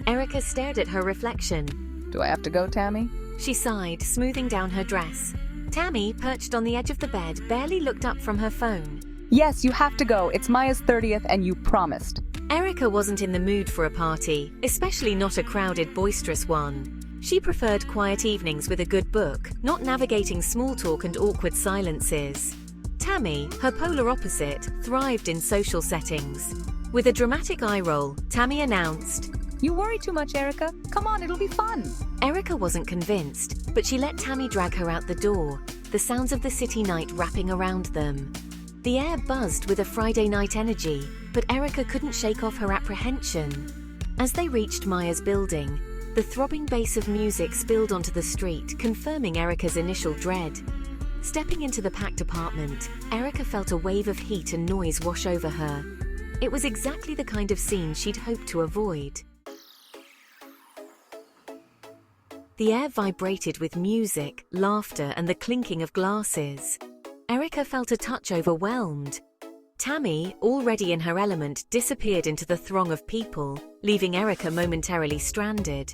Erica stared at her reflection. Do I have to go, Tammy? She sighed, smoothing down her dress. Tammy, perched on the edge of the bed, barely looked up from her phone. Yes, you have to go. It's Maya's 30th and you promised. Erica wasn't in the mood for a party, especially not a crowded, boisterous one. She preferred quiet evenings with a good book, not navigating small talk and awkward silences. Tammy, her polar opposite, thrived in social settings. With a dramatic eye roll, Tammy announced, You worry too much, Erica. Come on, it'll be fun. Erica wasn't convinced, but she let Tammy drag her out the door, the sounds of the city night wrapping around them. The air buzzed with a Friday night energy, but Erica couldn't shake off her apprehension. As they reached Maya's building, the throbbing bass of music spilled onto the street, confirming Erica's initial dread. Stepping into the packed apartment, Erica felt a wave of heat and noise wash over her. It was exactly the kind of scene she'd hoped to avoid. The air vibrated with music, laughter, and the clinking of glasses. Erica felt a touch overwhelmed. Tammy, already in her element, disappeared into the throng of people, leaving Erica momentarily stranded.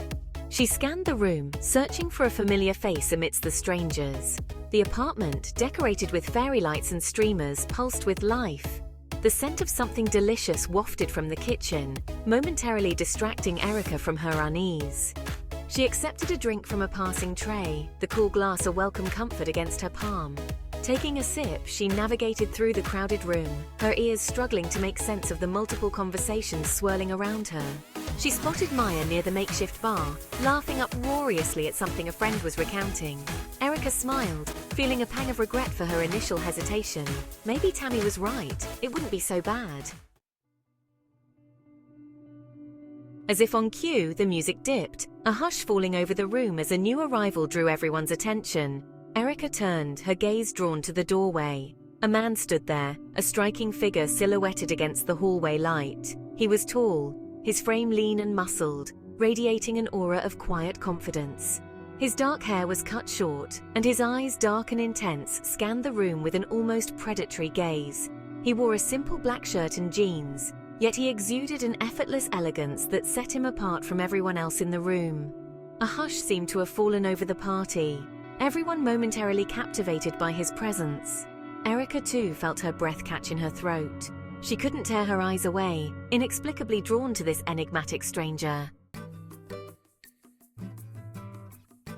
She scanned the room, searching for a familiar face amidst the strangers. The apartment, decorated with fairy lights and streamers, pulsed with life. The scent of something delicious wafted from the kitchen, momentarily distracting Erica from her unease. She accepted a drink from a passing tray, the cool glass a welcome comfort against her palm. Taking a sip, she navigated through the crowded room, her ears struggling to make sense of the multiple conversations swirling around her. She spotted Maya near the makeshift bar, laughing uproariously at something a friend was recounting. Erica smiled, feeling a pang of regret for her initial hesitation. Maybe Tammy was right, it wouldn't be so bad. As if on cue, the music dipped, a hush falling over the room as a new arrival drew everyone's attention. Erica turned, her gaze drawn to the doorway. A man stood there, a striking figure silhouetted against the hallway light. He was tall, his frame lean and muscled, radiating an aura of quiet confidence. His dark hair was cut short, and his eyes, dark and intense, scanned the room with an almost predatory gaze. He wore a simple black shirt and jeans, yet he exuded an effortless elegance that set him apart from everyone else in the room. A hush seemed to have fallen over the party, everyone momentarily captivated by his presence. Erica too felt her breath catch in her throat. She couldn't tear her eyes away, inexplicably drawn to this enigmatic stranger.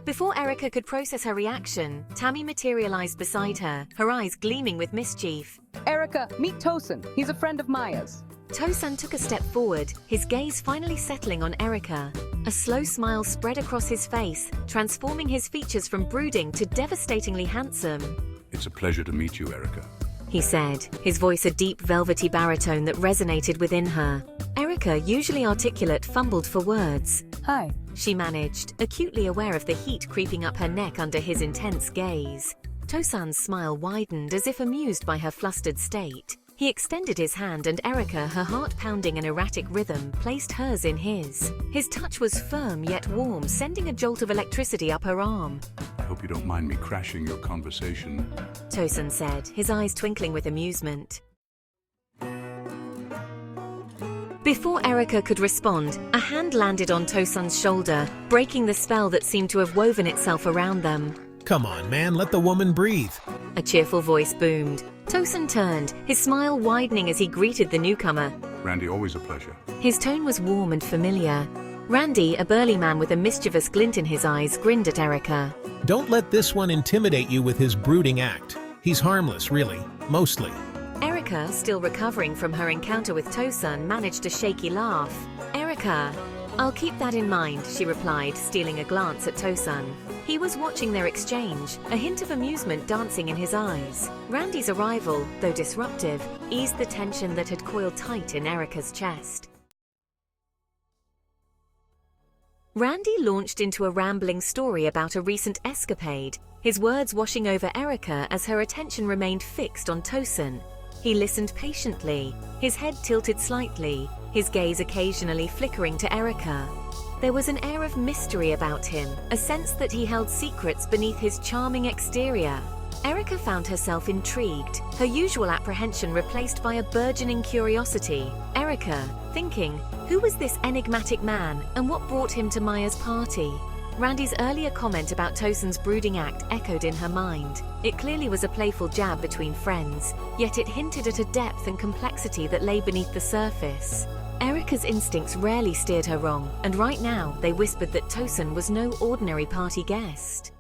Before Erica could process her reaction, Tammy materialized beside her, her eyes gleaming with mischief. Erica, meet Tosin. He's a friend of Maya's. Tosin took a step forward, his gaze finally settling on Erica. A slow smile spread across his face, transforming his features from brooding to devastatingly handsome. It's a pleasure to meet you, Erica, he said, his voice a deep velvety baritone that resonated within her. Erica, usually articulate, fumbled for words. Hi. She managed, acutely aware of the heat creeping up her neck under his intense gaze. Tosan's smile widened as if amused by her flustered state. He extended his hand and Erica, her heart pounding an erratic rhythm, placed hers in his. His touch was firm yet warm, sending a jolt of electricity up her arm. I hope you don't mind me crashing your conversation. Tosin said, his eyes twinkling with amusement. Before Erica could respond, a hand landed on Tosan's shoulder, breaking the spell that seemed to have woven itself around them. Come on, man, let the woman breathe. A cheerful voice boomed. Tosin turned, his smile widening as he greeted the newcomer. Randy, always a pleasure. His tone was warm and familiar. Randy, a burly man with a mischievous glint in his eyes, grinned at Erica. Don't let this one intimidate you with his brooding act. He's harmless, really. Mostly. Erica, still recovering from her encounter with Tosin, managed a shaky laugh. Erica, I'll keep that in mind, she replied, stealing a glance at Tosin. He was watching their exchange, a hint of amusement dancing in his eyes. Randy's arrival, though disruptive, eased the tension that had coiled tight in Erica's chest. Randy launched into a rambling story about a recent escapade, his words washing over Erica as her attention remained fixed on Tosin. He listened patiently, his head tilted slightly, his gaze occasionally flickering to Erica. There was an air of mystery about him, a sense that he held secrets beneath his charming exterior. Erica found herself intrigued, her usual apprehension replaced by a burgeoning curiosity. Erica, thinking, who was this enigmatic man and what brought him to Maya's party? Randy's earlier comment about Tosun's brooding act echoed in her mind. It clearly was a playful jab between friends, yet it hinted at a depth and complexity that lay beneath the surface. Erica's instincts rarely steered her wrong, and right now they whispered that Tosun was no ordinary party guest.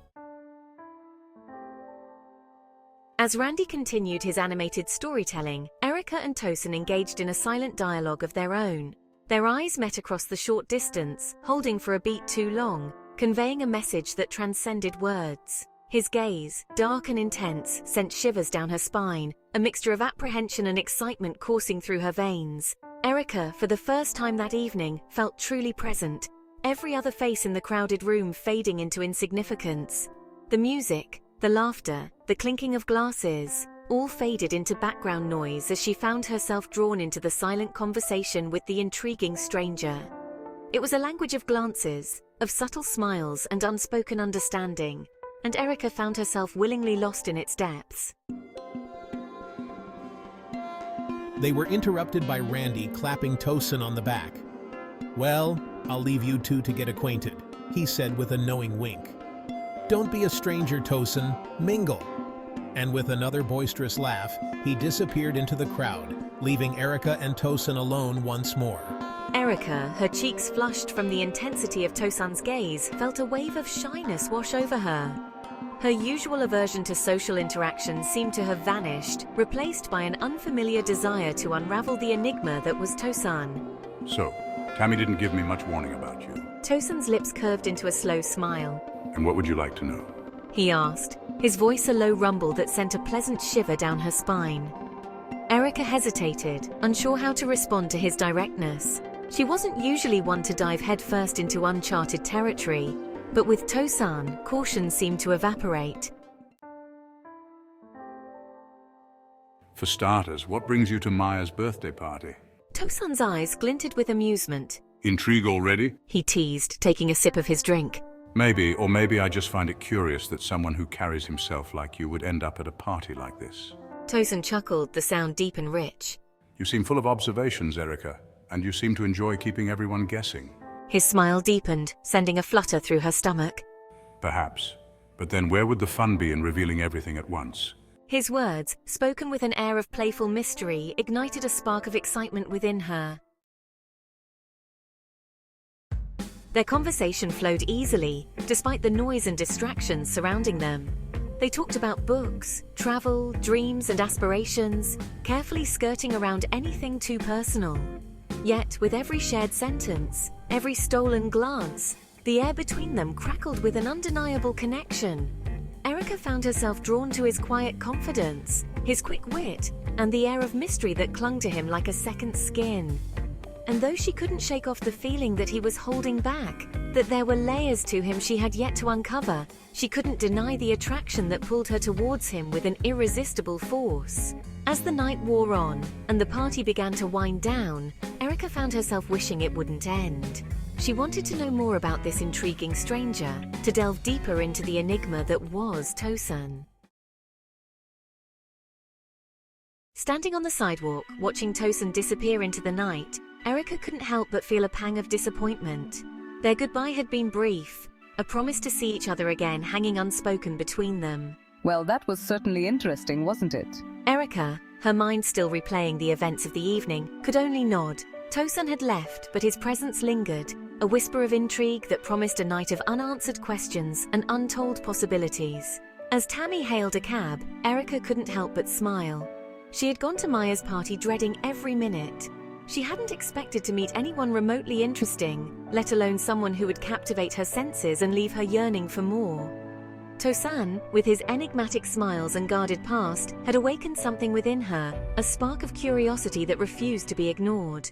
As Randy continued his animated storytelling, Erica and Tosun engaged in a silent dialogue of their own. Their eyes met across the short distance, holding for a beat too long, conveying a message that transcended words. His gaze, dark and intense, sent shivers down her spine, a mixture of apprehension and excitement coursing through her veins. Erica, for the first time that evening, felt truly present, every other face in the crowded room fading into insignificance. The music, the laughter, the clinking of glasses, all faded into background noise as she found herself drawn into the silent conversation with the intriguing stranger. It was a language of glances, of subtle smiles and unspoken understanding, and Erica found herself willingly lost in its depths. They were interrupted by Randy clapping Tosun on the back. "Well, I'll leave you two to get acquainted," he said with a knowing wink. "Don't be a stranger, Tosun. Mingle." And with another boisterous laugh, he disappeared into the crowd, leaving Erica and Tosun alone once more. Erica, her cheeks flushed from the intensity of Tosun's gaze, felt a wave of shyness wash over her. Her usual aversion to social interaction seemed to have vanished, replaced by an unfamiliar desire to unravel the enigma that was Tosun. So, Tammy didn't give me much warning about you. Tosun's lips curved into a slow smile. And what would you like to know? He asked, his voice a low rumble that sent a pleasant shiver down her spine. Erica hesitated, unsure how to respond to his directness. She wasn't usually one to dive headfirst into uncharted territory, but with Tosun, caution seemed to evaporate. For starters, what brings you to Maya's birthday party? Tosun's eyes glinted with amusement. Intrigue already? He teased, taking a sip of his drink. Maybe, or maybe I just find it curious that someone who carries himself like you would end up at a party like this. Tosun chuckled, the sound deep and rich. You seem full of observations, Erica, and you seem to enjoy keeping everyone guessing. His smile deepened, sending a flutter through her stomach. Perhaps. But then where would the fun be in revealing everything at once? His words, spoken with an air of playful mystery, ignited a spark of excitement within her. Their conversation flowed easily, despite the noise and distractions surrounding them. They talked about books, travel, dreams and aspirations, carefully skirting around anything too personal. Yet, with every shared sentence, every stolen glance, the air between them crackled with an undeniable connection. Erica found herself drawn to his quiet confidence, his quick wit, and the air of mystery that clung to him like a second skin. And though she couldn't shake off the feeling that he was holding back, that there were layers to him she had yet to uncover, she couldn't deny the attraction that pulled her towards him with an irresistible force. As the night wore on, and the party began to wind down, Erica found herself wishing it wouldn't end. She wanted to know more about this intriguing stranger, to delve deeper into the enigma that was Tosun. Standing on the sidewalk, watching Tosun disappear into the night, Erica couldn't help but feel a pang of disappointment. Their goodbye had been brief, a promise to see each other again hanging unspoken between them. Well, that was certainly interesting, wasn't it? Erica, her mind still replaying the events of the evening, could only nod. Tosun had left, but his presence lingered, a whisper of intrigue that promised a night of unanswered questions and untold possibilities. As Tammy hailed a cab, Erica couldn't help but smile. She had gone to Maya's party dreading every minute. She hadn't expected to meet anyone remotely interesting, let alone someone who would captivate her senses and leave her yearning for more. Tosun, with his enigmatic smiles and guarded past, had awakened something within her, a spark of curiosity that refused to be ignored.